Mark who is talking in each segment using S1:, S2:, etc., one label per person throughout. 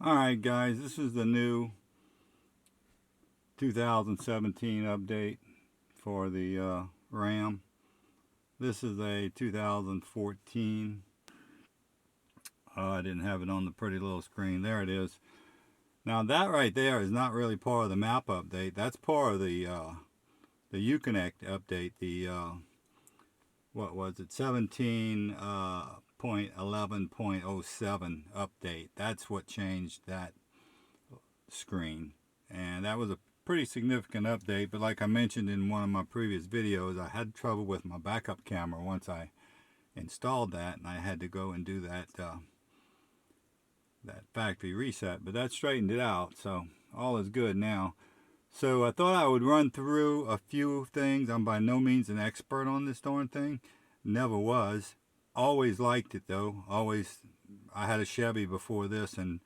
S1: Alright guys, this is the new 2017 update for the RAM. This is a 2014. I didn't have it on the pretty little screen. There it is. Now that right there is not really part of the map update. That's part of the Uconnect update. The what was it? 17.11.07 update. That's what changed that screen, and that was a pretty significant update. But like I mentioned in one of my previous videos, I had trouble with my backup camera once I installed that, and I had to go and do that factory reset, but that straightened it out, so all is good now. So I thought I would run through a few things. I'm by no means an expert on this darn thing, never was. Always liked it though. I had a Chevy before this, and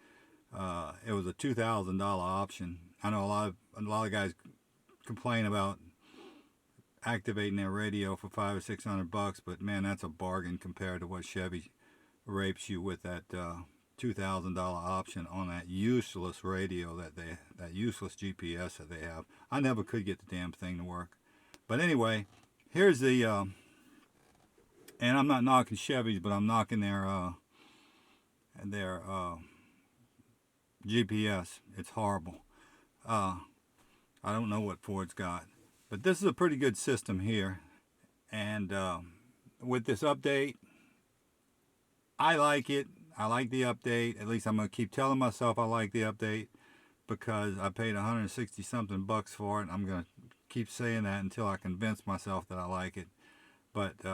S1: it was a $2,000 option. I know a lot of guys complain about activating their radio for $500 or $600, but man, that's a bargain compared to what Chevy rapes you with that $2,000 option on that useless radio that useless GPS that they have. I never could get the damn thing to work. But anyway, here's the and I'm not knocking Chevys, but I'm knocking their GPS. It's horrible. I don't know what Ford's got, but this is a pretty good system here. And with this update, I like it. I like the update. At least I'm going to keep telling myself I like the update, because I paid 160 something bucks for it. I'm going to keep saying that until I convince myself that I like it. But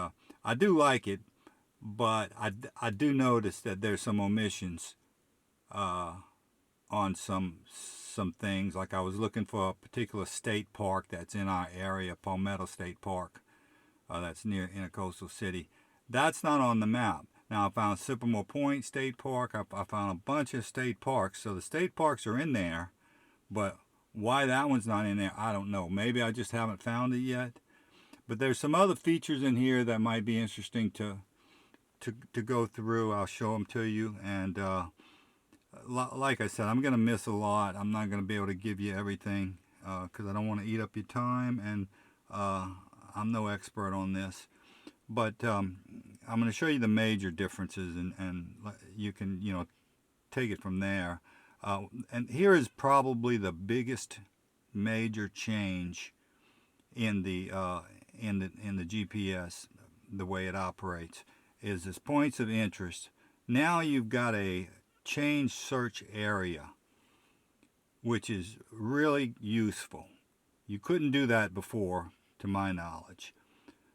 S1: I do like it, but I do notice that there's some omissions on some things. Like I was looking for a particular state park that's in our area, Palmetto State Park, that's near Intercoastal City. That's not on the map. Now I found Sycamore Point State Park. I found a bunch of state parks. So the state parks are in there, but why that one's not in there, I don't know. Maybe I just haven't found it yet. But there's some other features in here that might be interesting to go through. I'll show them to you. And like I said, I'm going to miss a lot. I'm not going to be able to give you everything because I don't want to eat up your time. And I'm no expert on this. But I'm going to show you the major differences, and you can, take it from there. And here is probably the biggest major change in the GPS, the way it operates, is this points of interest. Now you've got a change search area, which is really useful. You couldn't do that before, to my knowledge.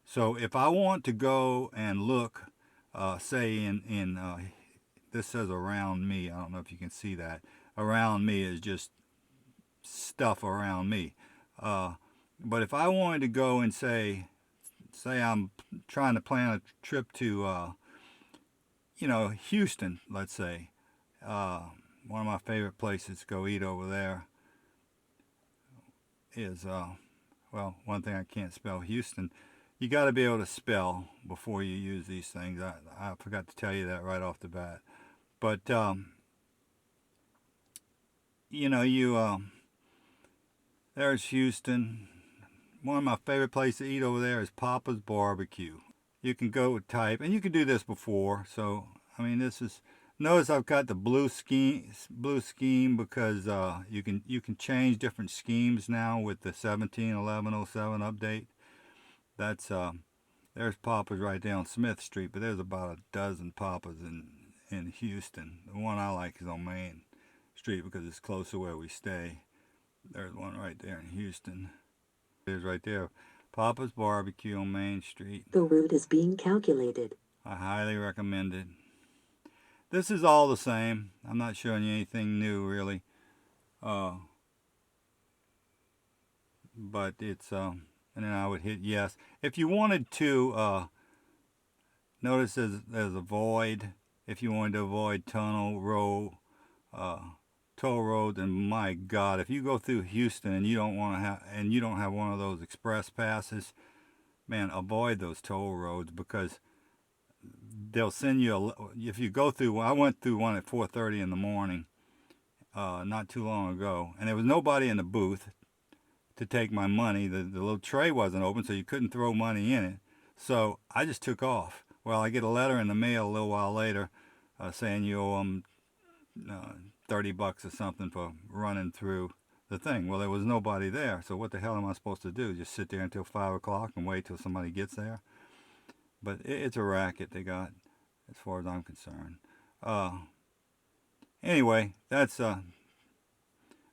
S1: So if I want to go and look, say in this says around me. I don't know if you can see that. Around me is just stuff around me. But if I wanted to go and say I'm trying to plan a trip to, Houston, let's say. One of my favorite places to go eat over there is, well, one thing I can't spell, Houston. You got to be able to spell before you use these things. I forgot to tell you that right off the bat. But, there's Houston. One of my favorite places to eat over there is Papa's Barbecue. You can go type, and you can do this before. So, I mean, this is, notice I've got the blue scheme because you can change different schemes now with the 17.11.07 update. That's there's Papa's right there on Smith Street, but there's about a dozen Papa's in Houston. The one I like is on Main Street because it's close to where we stay. There's one right there in Houston. There's right there, Papa's Barbecue on Main Street.
S2: The route is being calculated.
S1: I highly recommend it. This is all the same. I'm not showing you anything new really. But it's and then I would hit yes. If you wanted to, notice there's a void. If you wanted to avoid toll roads, and my God, if you go through Houston and you don't have one of those express passes, man, avoid those toll roads, because they'll send you if you go through. I went through one at 4:30 in the morning, not too long ago, and there was nobody in the booth to take my money. The little tray wasn't open, so you couldn't throw money in it. So I just took off. Well, I get a letter in the mail a little while later saying you owe them $30 or something for running through the thing. Well, there was nobody there, so what the hell am I supposed to do? Just sit there until 5 o'clock and wait till somebody gets there? But it's a racket they got, as far as I'm concerned. Anyway, that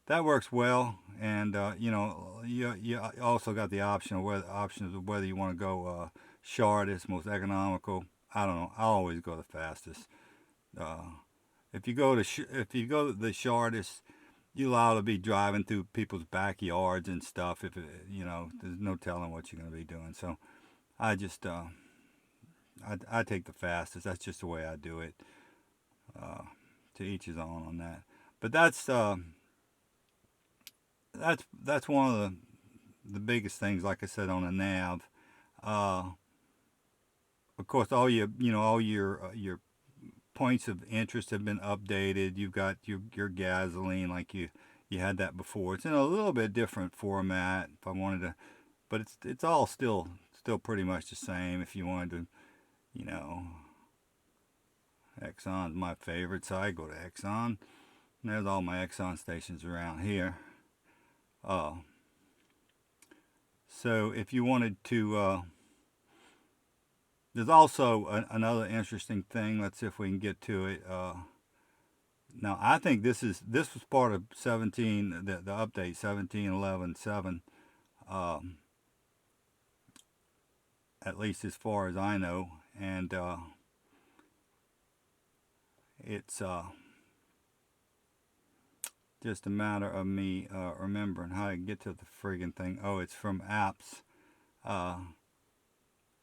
S1: works well, and you also got the options of whether you want to go shortest, most economical. I don't know. I always go the fastest. If you go the shortest, you're allowed to be driving through people's backyards and stuff. If there's no telling what you're going to be doing. So I just I take the fastest. That's just the way I do it. To each his own on that. But that's one of the biggest things. Like I said, on a nav. Of course, all your points of interest have been updated. You've got your gasoline, like you had that before. It's in a little bit different format. If I wanted to, but it's all still pretty much the same. If you wanted to, Exxon's my favorite, so I go to Exxon. And there's all my Exxon stations around here. So if you wanted to, there's also another interesting thing. Let's see if we can get to it. Now I think this was part of the update 17.11.7. At least as far as I know, and it's just a matter of me remembering how to get to the friggin' thing. Oh, it's from apps.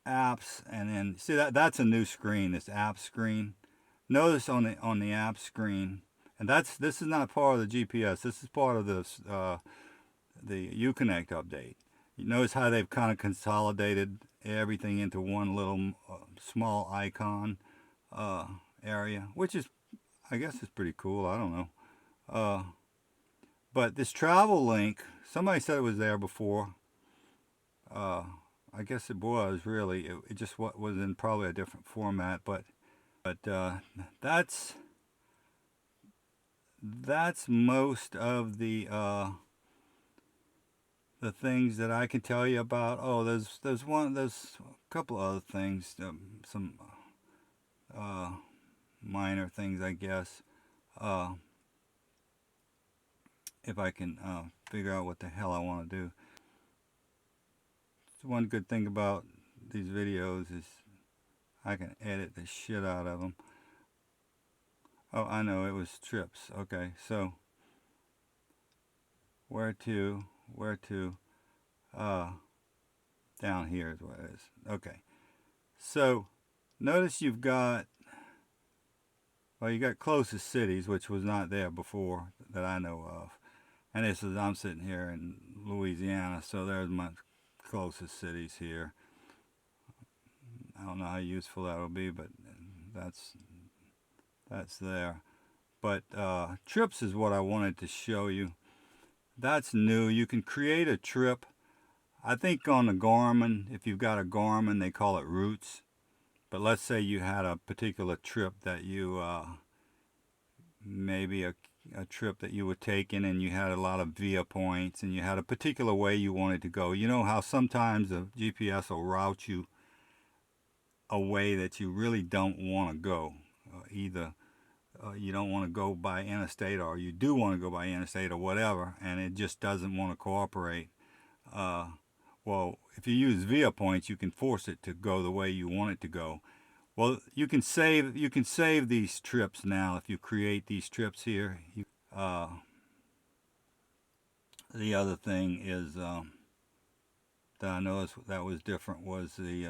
S1: Apps, and then see that's a new screen. This app screen. Notice on the app screen, and this is not part of the GPS. This is part of the Uconnect update. You notice how they've kind of consolidated everything into one little small icon area, which is, I guess, is pretty cool. I don't know. But this travel link, somebody said it was there before. I guess it was really. It just was in probably a different format, but that's most of the things that I can tell you about. Oh, there's a couple other things, some minor things, I guess. If I can figure out what the hell I want to do. One good thing about these videos is I can edit the shit out of them. Oh, I know, it was trips. Okay, so where to down here is what it is. Okay, so notice you got closest cities, which was not there before that I know of. And this is, I'm sitting here in Louisiana, so there's my closest cities here. I don't know how useful that'll be, but that's there. But trips is what I wanted to show you. That's new. You can create a trip. I think on the Garmin, if you've got a Garmin, they call it routes. But let's say you had a particular trip that you maybe a trip that you were taking, and you had a lot of via points, and you had a particular way you wanted to go. You know how sometimes the GPS will route you a way that you really don't want to go. Either you don't want to go by interstate, or you do want to go by interstate, or whatever, and it just doesn't want to cooperate. Well, if you use via points, you can force it to go the way you want it to go. Well, you can save these trips now if you create these trips here. The other thing is that I noticed that was different was they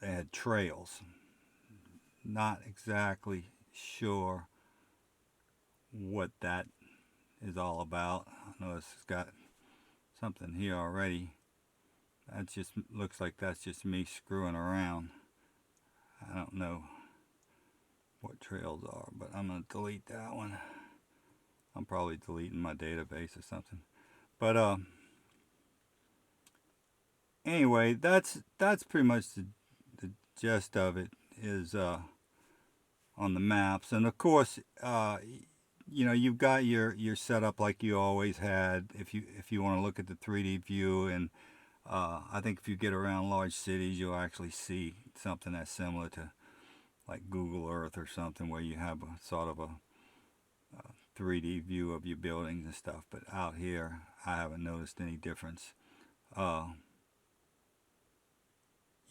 S1: had trails. Not exactly sure what that is all about. I notice it's got something here already. That just looks like that's just me screwing around. I don't know. what trails are, but I'm going to delete that one. I'm probably deleting my database or something. But anyway, that's pretty much the gist of it, is on the maps. And of course, you know, you've got your setup like you always had. If you want to look at the 3D view, and I think if you get around large cities, you'll actually see something that's similar to like Google Earth or something, where you have a sort of a 3D view of your buildings and stuff. But out here, I haven't noticed any difference.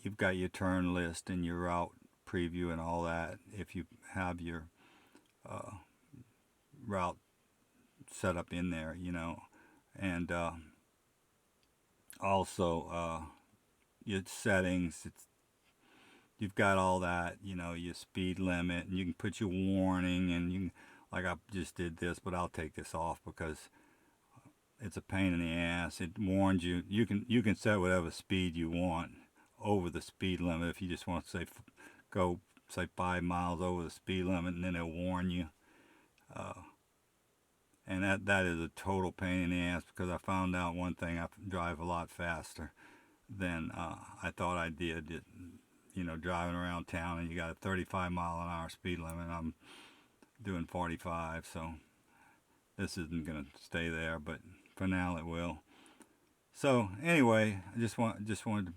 S1: You've got your turn list and your route preview and all that if you have your route set up in there, you know. And also your settings, you've got all that, you know, your speed limit, and you can put your warning, and you can, like I just did this, but I'll take this off because it's a pain in the ass. It warns you. You can set whatever speed you want over the speed limit. If you just want to say go 5 miles over the speed limit, and then it'll warn you. And that is a total pain in the ass, because I found out one thing: I drive a lot faster than I thought I did. You know, driving around town, and you got a 35-mile-an-hour speed limit. I'm doing 45, so this isn't going to stay there, but for now it will. So anyway, I just wanted to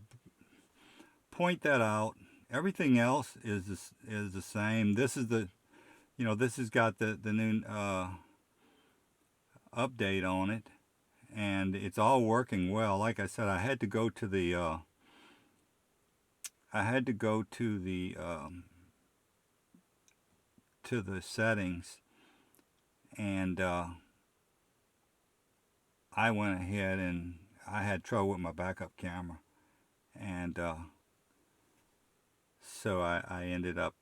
S1: point that out. Everything else is the same. This is the, you know, this has got the new update on it, and it's all working well. Like I said, I had to go to the settings, and I went ahead, and I had trouble with my backup camera, and so I ended up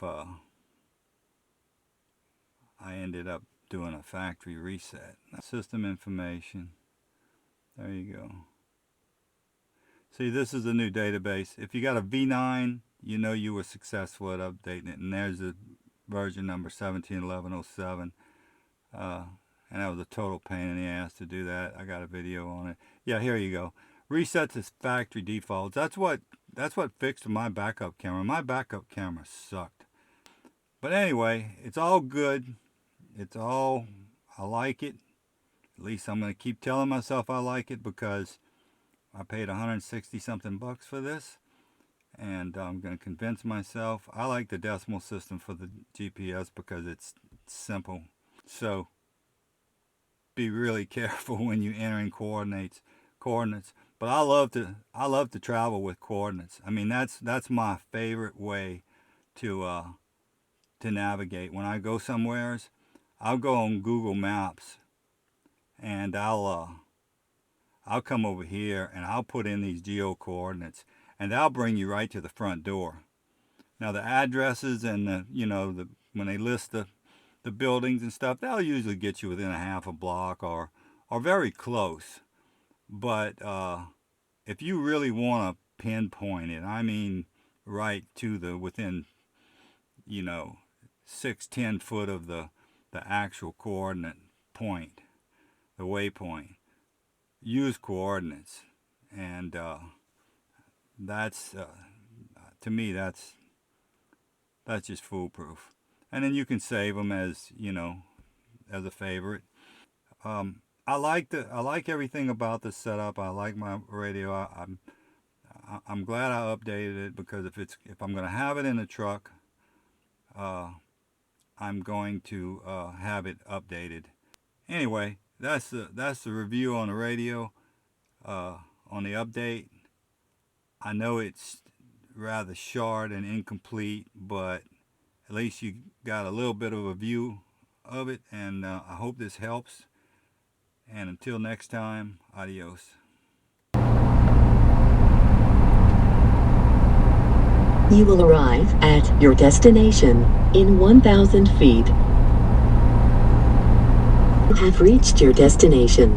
S1: doing a factory reset. System information. There you go. See, this is a new database. If you got a V9, you know you were successful at updating it. And there's the version number 17.11.07. And that was a total pain in the ass to do that. I got a video on it. Yeah, here you go. Reset to factory defaults. That's what fixed my backup camera. My backup camera sucked. But anyway, it's all good. I like it. At least I'm going to keep telling myself I like it, because I paid 160 something bucks for this, and I'm going to convince myself. I like the decimal system for the GPS because it's simple. So be really careful when you're entering coordinates. But I love to travel with coordinates. I mean, that's my favorite way to navigate. When I go somewheres, I'll go on Google Maps, and I'll come over here, and I'll put in these geo coordinates, and that'll bring you right to the front door. Now the addresses and when they list the buildings and stuff, that'll usually get you within a half a block or very close. But if you really want to pinpoint it, I mean right to the within 6-10 foot of the actual coordinate point, the waypoint, use coordinates. And that's to me, that's just foolproof. And then you can save them as as a favorite. I like everything about the setup. I like my radio. I'm glad I updated it, because if I'm going to have it in the truck, I'm going to have it updated. Anyway, that's the review on the radio, on the update. I know it's rather short and incomplete, but at least you got a little bit of a view of it, and I hope this helps. And until next time, adios.
S2: You will arrive at your destination in 1,000 feet. You have reached your destination.